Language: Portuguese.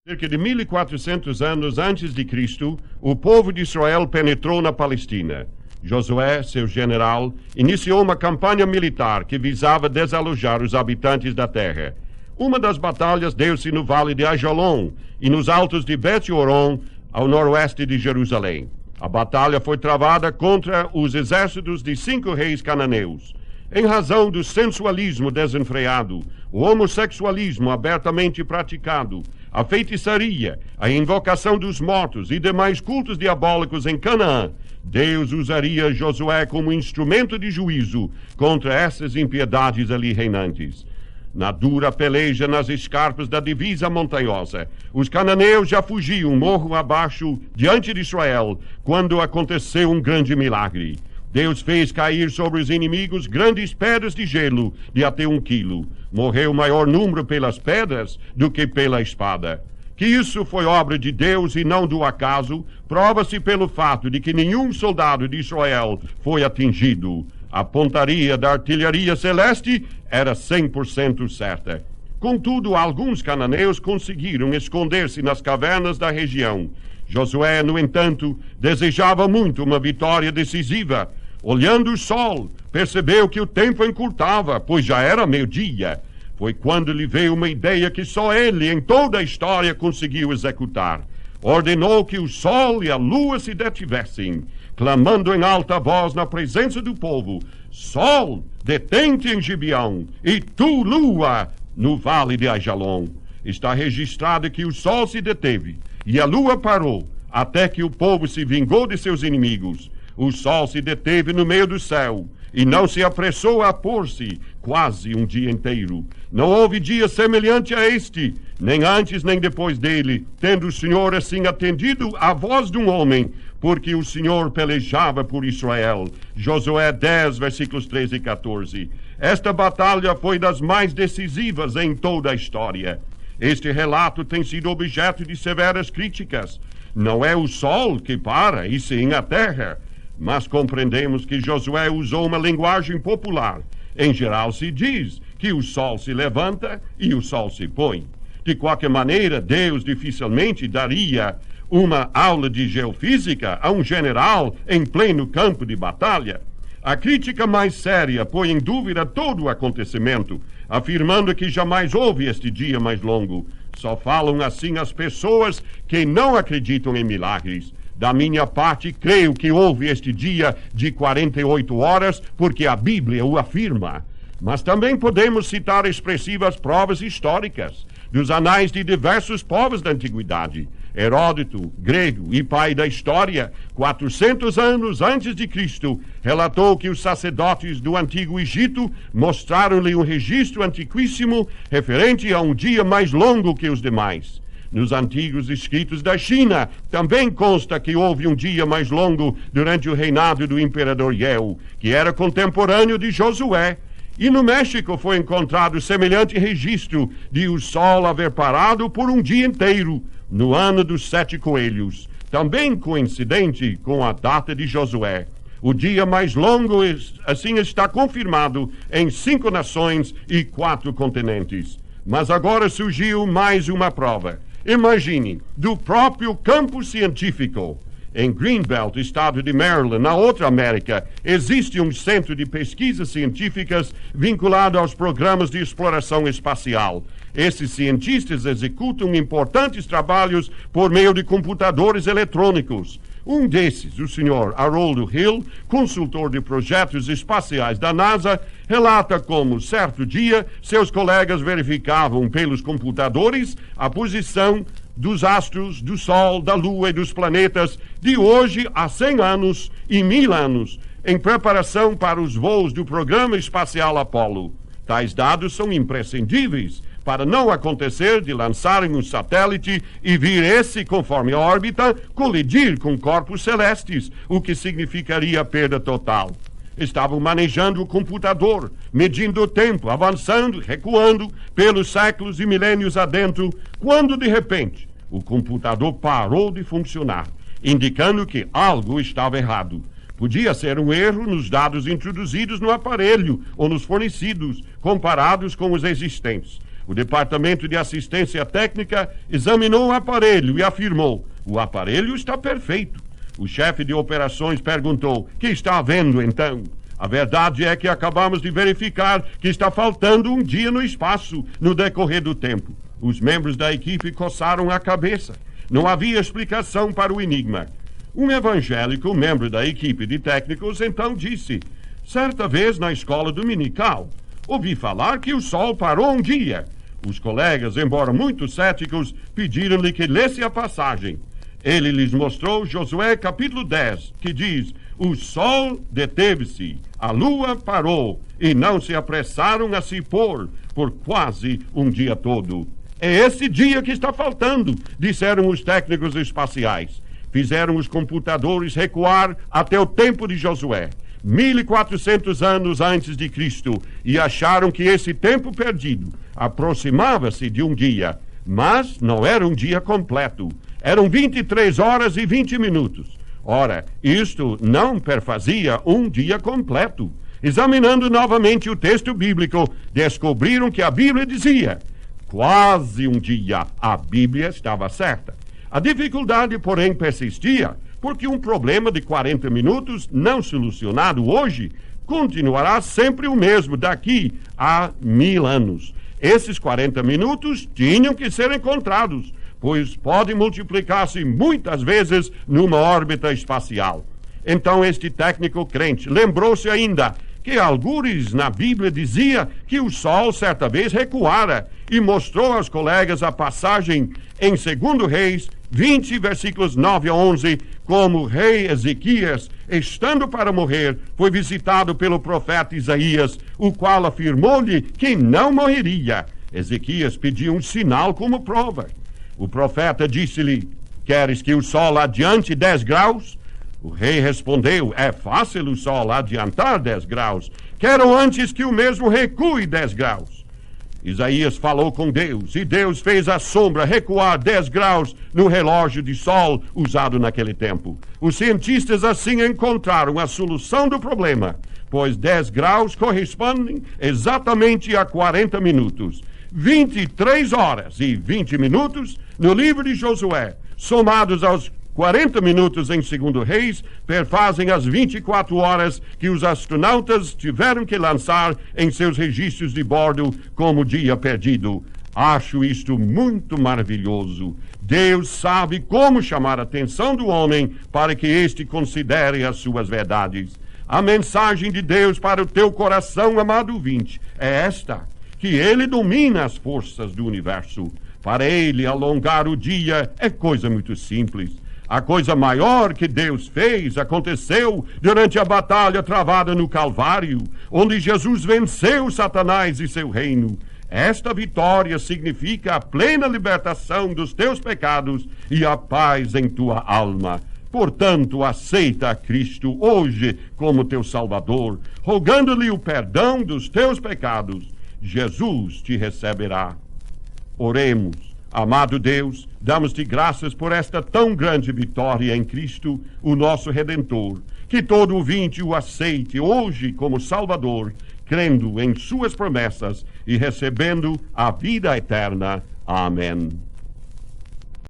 Cerca de 1400 anos antes de Cristo, o povo de Israel penetrou na Palestina. Josué, seu general, iniciou uma campanha militar que visava desalojar os habitantes da terra. Uma das batalhas deu-se no vale de Ajalon e nos altos de Bet-Horon, ao noroeste de Jerusalém. A batalha foi travada contra os exércitos de 5 reis cananeus. Em razão do sensualismo desenfreado, o homossexualismo abertamente praticado, a feitiçaria, a invocação dos mortos e demais cultos diabólicos em Canaã, Deus usaria Josué como instrumento de juízo contra essas impiedades ali reinantes. Na dura peleja nas escarpas da divisa montanhosa, os cananeus já fugiam morro abaixo diante de Israel, quando aconteceu um grande milagre. Deus fez cair sobre os inimigos grandes pedras de gelo de até 1 quilo. Morreu maior número pelas pedras do que pela espada. Que isso foi obra de Deus e não do acaso, prova-se pelo fato de que nenhum soldado de Israel foi atingido. A pontaria da artilharia celeste era 100% certa. Contudo, alguns cananeus conseguiram esconder-se nas cavernas da região. Josué, no entanto, desejava muito uma vitória decisiva. Olhando o sol, percebeu que o tempo encurtava, pois já era meio-dia. Foi quando lhe veio uma ideia que só ele, em toda a história, conseguiu executar. Ordenou que o sol e a lua se detivessem, clamando em alta voz na presença do povo: Sol, detente em Gibeão, e tu, lua, no vale de Ajalon. Está registrado que o sol se deteve e a lua parou, até que o povo se vingou de seus inimigos. O sol se deteve no meio do céu e não se apressou a pôr-se quase um dia inteiro. Não houve dia semelhante a este, nem antes nem depois dele, tendo o Senhor assim atendido à voz de um homem, porque o Senhor pelejava por Israel. Josué 10, versículos 13 e 14. Esta batalha foi das mais decisivas em toda a história. Este relato tem sido objeto de severas críticas. Não é o sol que para, e sim a terra. Mas compreendemos que Josué usou uma linguagem popular. Em geral se diz que o sol se levanta e o sol se põe. De qualquer maneira, Deus dificilmente daria uma aula de geofísica a um general em pleno campo de batalha. A crítica mais séria põe em dúvida todo o acontecimento, afirmando que jamais houve este dia mais longo. Só falam assim as pessoas que não acreditam em milagres. Da minha parte, creio que houve este dia de 48 horas, porque a Bíblia o afirma. Mas também podemos citar expressivas provas históricas dos anais de diversos povos da antiguidade. Heródoto, grego e pai da história, 400 anos antes de Cristo, relatou que os sacerdotes do Antigo Egito mostraram-lhe um registro antiquíssimo referente a um dia mais longo que os demais. Nos antigos escritos da China, também consta que houve um dia mais longo durante o reinado do imperador Yeo, que era contemporâneo de Josué. E no México foi encontrado semelhante registro de o sol haver parado por um dia inteiro, no ano dos 7 coelhos, também coincidente com a data de Josué. O dia mais longo, assim, está confirmado em 5 nações e 4 continentes. Mas agora surgiu mais uma prova. Imagine, do próprio campo científico. Em Greenbelt, estado de Maryland, na outra América, existe um centro de pesquisas científicas vinculado aos programas de exploração espacial. Esses cientistas executam importantes trabalhos por meio de computadores eletrônicos. Um desses, o Sr. Haroldo Hill, consultor de projetos espaciais da NASA, relata como, certo dia, seus colegas verificavam pelos computadores a posição dos astros, do Sol, da Lua e dos planetas de hoje a 100 anos e 1000 anos, em preparação para os voos do programa espacial Apollo. Tais dados são imprescindíveis para não acontecer de lançarem um satélite e vir esse, conforme a órbita, colidir com corpos celestes, o que significaria perda total. Estavam manejando o computador, medindo o tempo, avançando, recuando, pelos séculos e milênios adentro, quando, de repente, o computador parou de funcionar, indicando que algo estava errado. Podia ser um erro nos dados introduzidos no aparelho ou nos fornecidos, comparados com os existentes. O Departamento de Assistência Técnica examinou o aparelho e afirmou: o aparelho está perfeito. O chefe de operações perguntou: que está havendo então? A verdade é que acabamos de verificar que está faltando um dia no espaço no decorrer do tempo. Os membros da equipe coçaram a cabeça. Não havia explicação para o enigma. Um evangélico, membro da equipe de técnicos, então disse: certa vez na escola dominical, ouvi falar que o sol parou um dia. Os colegas, embora muito céticos, pediram-lhe que lesse a passagem. Ele lhes mostrou Josué capítulo 10, que diz: o sol deteve-se, a lua parou, e não se apressaram a se pôr por quase um dia todo. É esse dia que está faltando, disseram os técnicos espaciais. Fizeram os computadores recuar até o tempo de Josué, 1400 anos antes de Cristo, e acharam que esse tempo perdido aproximava-se de um dia, mas não era um dia completo. Eram 23 horas e 20 minutos. Ora, isto não perfazia um dia completo. Examinando novamente o texto bíblico, descobriram que a Bíblia dizia: quase um dia. A Bíblia estava certa. A dificuldade, porém, persistia, porque um problema de 40 minutos não solucionado hoje continuará sempre o mesmo daqui a 1000 anos. Esses 40 minutos tinham que ser encontrados, pois podem multiplicar-se muitas vezes numa órbita espacial. Então este técnico crente lembrou-se ainda que algures na Bíblia dizia que o sol certa vez recuara, e mostrou aos colegas a passagem em 2 Reis 20, versículos 9 a 11, como o rei Ezequias, estando para morrer, foi visitado pelo profeta Isaías, o qual afirmou-lhe que não morreria. Ezequias pediu um sinal como prova. O profeta disse-lhe: queres que o sol adiante 10 graus? O rei respondeu: é fácil o sol adiantar 10 graus. Quero antes que o mesmo recue 10 graus. Isaías falou com Deus, e Deus fez a sombra recuar 10 graus no relógio de sol usado naquele tempo. Os cientistas assim encontraram a solução do problema, pois 10 graus correspondem exatamente a 40 minutos. 23 horas e 20 minutos no livro de Josué, somados aos 40 minutos em 2 Reis, perfazem as 24 horas que os astronautas tiveram que lançar em seus registros de bordo como dia perdido. Acho isto muito maravilhoso. Deus sabe como chamar a atenção do homem para que este considere as suas verdades. A mensagem de Deus para o teu coração, amado ouvinte, é esta: que ele domina as forças do universo. Para ele, alongar o dia é coisa muito simples. A coisa maior que Deus fez aconteceu durante a batalha travada no Calvário, onde Jesus venceu Satanás e seu reino. Esta vitória significa a plena libertação dos teus pecados e a paz em tua alma. Portanto, aceita a Cristo hoje como teu Salvador, rogando-lhe o perdão dos teus pecados. Jesus te receberá. Oremos. Amado Deus, damos-te graças por esta tão grande vitória em Cristo, o nosso Redentor. Que todo ouvinte o aceite hoje como Salvador, crendo em suas promessas e recebendo a vida eterna. Amém.